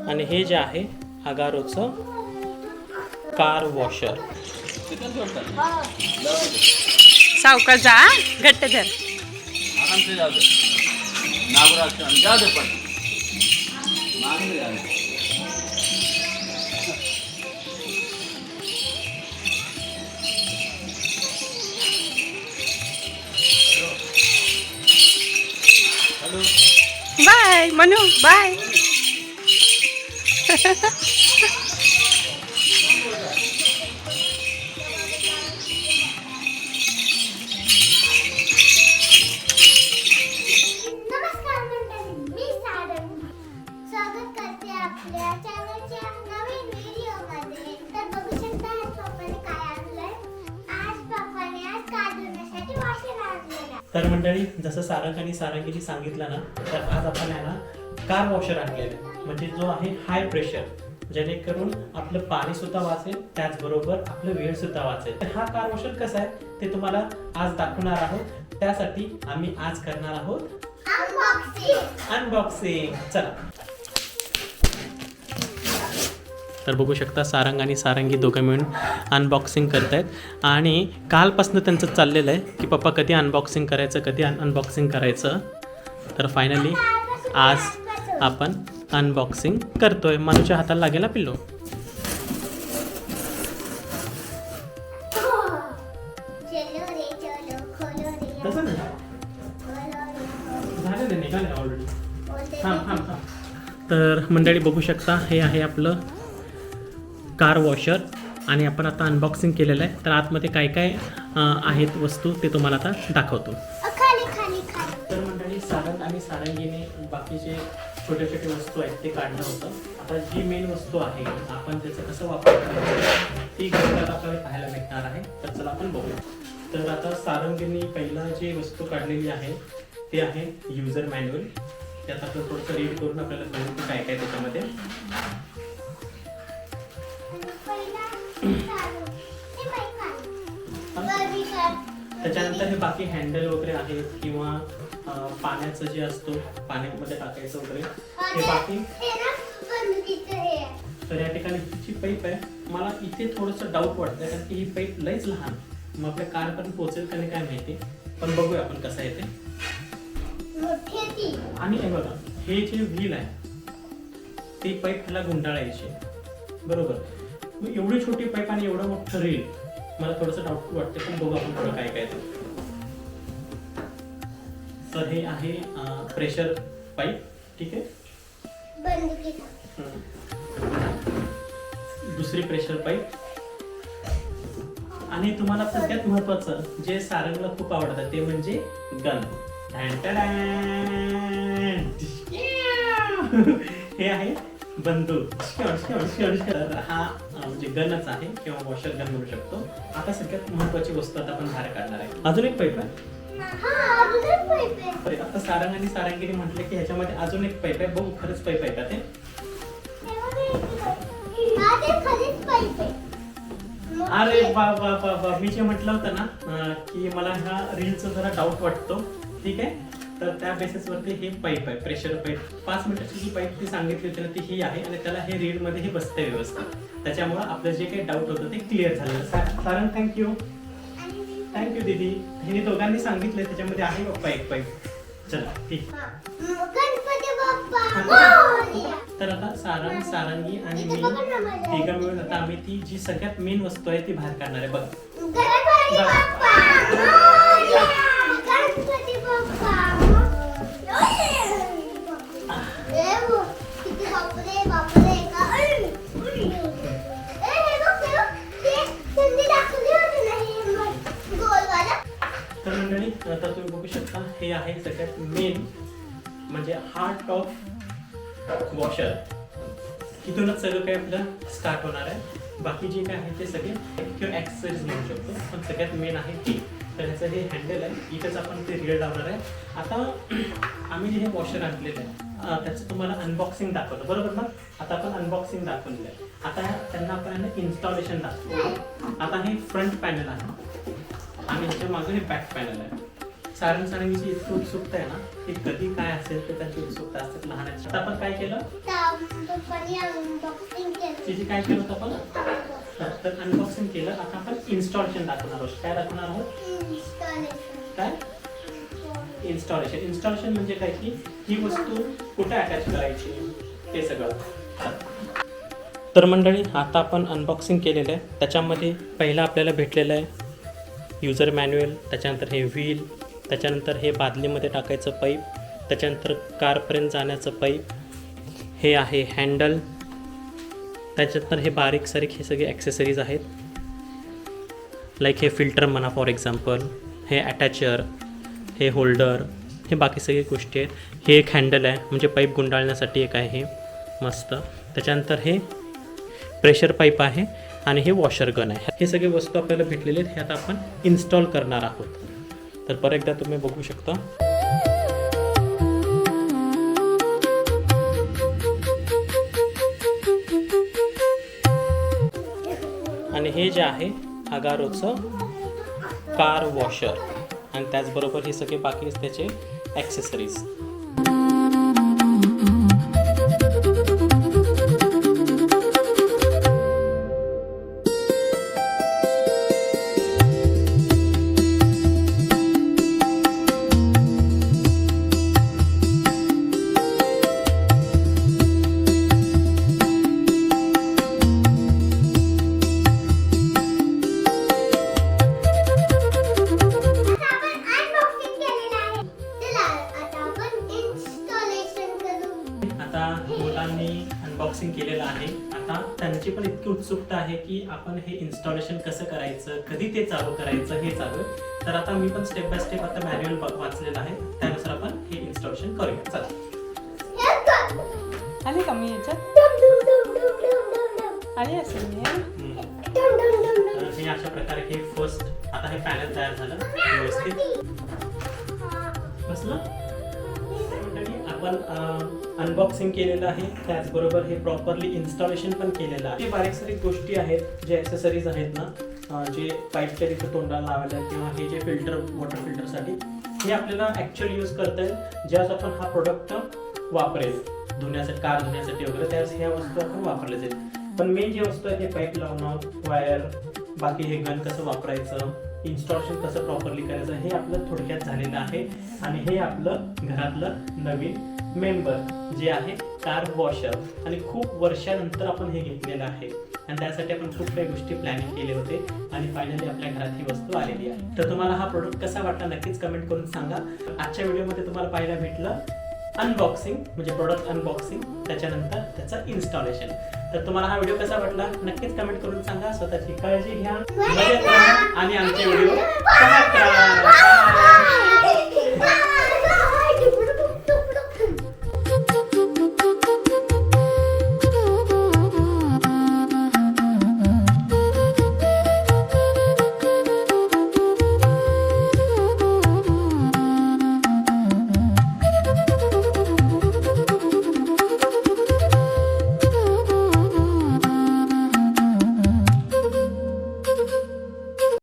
आणि हे जे आहे अगारोचं कार वॉशर. सावकाश जा, घट्ट धर. आराम से जाओ, नागरा जाओ दे पण मांग ले आले. Hello bye Manu, bye. नमस्कार मंडळी, मी सारंग. स्वागत करते आपल्या चॅनलच्या नवीन व्हिडिओमध्ये. तर बघू शकता आज पप्पाने काय आणलंय. आज कार धुण्यासाठी वॉशर आणलेला. तर मंडळी, जसं सारंग आणि सारंगीने सांगितलं ना, तर आज आपण आहे ना कार वॉशर आणलेलं आहे. म्हणजे जो आहे हाय प्रेशर, जेणेकरून आपलं पाणी सुद्धा वाचेल, त्याचबरोबर आपलं वेळ सुद्धा वाचेल. तर हा कार वॉशर कसा आहे ते तुम्हाला आज दाखवणार आहोत. त्यासाठी आम्ही आज करणार आहोत अनबॉक्सिंग. चला. तर बघू शकता सारंग आणि सारंगी दोघं मिळून अनबॉक्सिंग करतायत आणि कालपासून त्यांचं चाललेलं आहे की पप्पा कधी अनबॉक्सिंग करायचं, कधी अनबॉक्सिंग करायचं. तर फायनली आज आपण अनबॉक्सिंग करतोय. मनूच्या हाताला लागेल ना पिल्लू. तसं नाही झालेलं आहे, निघालं ऑलरेडी. तर मंडळी बघू शकता हे आहे आपलं कार वॉशर आणि आपण आता अनबॉक्सिंग केलेलं आहे. तर आतमध्ये काय काय आहेत वस्तू ते तुम्हाला आता दाखवतो. तर मंडळी, सारंग आणि सारंगीने बाकीचे छोटे छोटे वस्तू आहेत ते काढलं होतं. आता जी मेन वस्तू आहे आपण त्याचं कसं वापर करायचं ती गोष्ट आपल्याला पाहायला भेटणार आहे. तर चला आपण बघूया. तर आता सारंगीने पहिला जी वस्तू काढलेली आहे ते आहे युजर मॅन्युअल. त्यात आपलं थोडंसं रीड करून आपल्याला कळेल की काय काय त्याच्यामध्ये. त्याच्यानंतर हे बाकी हँडल वगैरे आहेत किंवा पाण्याचं जे असतो पाण्यामध्ये टाकायचं वगैरे हे बाकी. तर या ठिकाणी हिची पाईप आहे. मला इथे थोडंसं डाऊट वाटतं कारण की ही पाईप लईच लहान, मग आपल्या कारपर्यंत पोहोचेल का नाही काय माहिती, पण बघूया आपण कसं आहे ते. आणि हे बघा, हे जे व्हील आहे ती पाईप ह्याला गुंडाळायची, बरोबर. मग एवढी छोटी पाईप आणि एवढं मोठं रील, मला थोडंसं डाऊट वाटतं, पण बघू आपण थोडं काय काय ते. तर हे आहे प्रेशर पाईप, ठीक आहे. दुसरी प्रेशर पाईप. आणि तुम्हाला सगळ्यात महत्वाचं जे सारंगला खूप आवडतं ते म्हणजे गन. हे आहे बंदूक. हा म्हणजे गनच आहे किंवा वॉशर गन म्हणू शकतो. आता सगळ्यात महत्वाची वस्तू आता आपण बाहेर काढणार आहे. अजून एक पाईप आहे. आता सारंग आणि सारंगीने म्हटले की ह्याच्यामध्ये अजून एक पाईप आहे. बघू खरंच पाईप आहे का ते. अरे बा मी जे म्हटलं होतं ना की मला ह्या रीलचा जरा डाऊट वाटतो, ठीक आहे. तर त्या बेसिसवरती हे पाईप आहे, प्रेशर पाईप. 5 मीटरची जी पाईप ती सांगितली होती ना ती ही आहे आणि त्याला हे रीलमध्ये हे बसते व्यवस्थित. त्याच्यामुळे आपलं जे काही डाऊट होतं ते क्लिअर झालेलं. सारंग थँक्यू दीदी. हे दोघांनी सांगितलं त्याच्यामध्ये आहे पप्पा एक पाईप. चला ठीक. तर आता सारंग, सारंगी आणि मी तिघं मिळून आता आम्ही ती जी सगळ्यात मेन वस्तू आहे ती बाहेर काढणार आहे. बघा तर मंडळी, आता तुम्ही बघू शकता हे आहे सगळ्यात मेन म्हणजे हार्ट ऑफ वॉशर. इथूनच सगळं काही आपलं स्टार्ट होणार आहे. बाकी जे काय आहे ते सगळे किंवा ॲक्सेसरीज म्हणू शकतो, पण सगळ्यात मेन आहे ती. तर ह्याचं हे हँडल आहे, इथेच आपण ते रील लावणार आहे. आता आम्ही जे हे वॉशर आणलेलं आहे त्याचं तुम्हाला अनबॉक्सिंग दाखवलं, बरोबर ना. आता आपण अनबॉक्सिंग दाखवलेलं आहे. आता त्यांना आपण इन्स्टॉलेशन दाखवतो. आता हे फ्रंट पॅनल आहे आणि ह्याच्या मागे हे बॅक पॅनल आहे. सारंग सारंगीची इतकी उत्सुकता आहे ना की कधी काय असेल तर त्यांची उत्सुकता असते लहानाची. आता आपण काय केलं, पप्पांनी अनबॉक्सिंग केलं. तिची काय केलं होतं आपण? तर अनबॉक्सिंग केलं. आता आपण इन्स्टॉलेशन दाखवणार आहोत. काय दाखवणार आहोत? Installation. काय? इन्स्टॉलेशन म्हणजे काय की ही वस्तू कुठे अटॅच करायची ते सगळं. तर मंडळी आता आपण अनबॉक्सिंग केलेलं आहे. त्याच्यामध्ये पहिला आपल्याला भेटलेलं आहे युजर मॅन्युअल, त्याच्यानंतर हे व्हील, त्याच्यानंतर हे बादलीमध्ये टाकायचं पाईप, त्याच्यानंतर कारपर्यंत जाण्याचं पाईप, हे आहे हँडल, त्याच्यानंतर हे बारीक सारीक हे सगळे ॲक्सेसरीज आहेत. लाईक हे फिल्टर म्हणा फॉर एक्झाम्पल, हे अटॅचर, हे होल्डर, हे बाकी सगळी गोष्टी आहेत. हे एक हँडल आहे म्हणजे पाईप गुंडाळण्यासाठी एक आहे हे मस्त. त्याच्यानंतर हे प्रेशर पाईप आहे आणि हे वॉशर गन आहे. हे सगळे वस्तू आपल्याला भेटलेले आहेत. हे आता आपण इन्स्टॉल करणार आहोत. तर परत एकदा तुम्ही बघू शकता. आणि हे जे आहे अगारोचं कार वॉशर आणि त्याचबरोबर हे सगळे बाकी त्याचे ॲक्सेसरीज. आता मुलांनी अनबॉक्सिंग केलेलं आहे. आता त्यांची पण इतकी उत्सुकता आहे की आपण हे इन्स्टॉलेशन कसं करायचं, कधी ते चालू करायचं हे चालू आहे. तर आता मी पण स्टेप बाय स्टेप आता मॅन्युअल वाचलेलं आहे, त्यानुसार आपण हे इन्स्टॉलेशन करूया. चला. आली का मी याच्यात आली असेल मी तर हे अशा प्रकारे हे फर्स्ट आता हे पॅनल तयार झालं व्यवस्थित बसलं. आपण अनबॉक्सिंग केलेलं आहे, त्याचबरोबर हे प्रॉपरली इन्स्टॉलेशन पण केलेलं आहे. हे बारीक सारीक गोष्टी आहेत जे ॲक्सेसरीज आहेत ना, जे पाईपच्या तिथं तोंडाला लावायला किंवा हे जे फिल्टर वॉटर फिल्टरसाठी हे आपल्याला ॲक्च्युअली यूज करता येईल ज्यावेळेस आपण हा प्रोडक्ट वापरेल धुण्यासाठी, कार धुण्यासाठी वगैरे, त्यावेळेस ह्या वस्तू आपण वापरल्या जाईल. पण मेन जी वस्तू आहे ते पाईप लावणं, वायर, बाकी हे गन कसं वापरायचं, इन्स्टॉलेशन कसं प्रॉपरली करायचं हे आपलं थोडक्यात झालेलं आहे. आणि हे आपलं घरातलं नवीन मेंबर जे आहे कार वॉशर, आणि खूप वर्षानंतर आपण हे घेतलेलं आहे आणि त्यासाठी आपण खूप काही गोष्टी प्लॅनिंग केले होते आणि फायनली आपल्या घरात ही वस्तू आलेली आहे. तर तुम्हाला हा प्रोडक्ट कसा वाटला नक्कीच कमेंट करून सांगा. आजच्या व्हिडिओमध्ये तुम्हाला पाहायला भेटलं अनबॉक्सिंग म्हणजे प्रोडक्ट अनबॉक्सिंग, त्याच्यानंतर त्याचं इन्स्टॉलेशन. तर तुम्हाला हा व्हिडिओ कसा वाटला नक्कीच कमेंट करून सांगा. स्वतःची काळजी घ्या, मजेत राहा आणि आमचे व्हिडिओ पाहत राहा.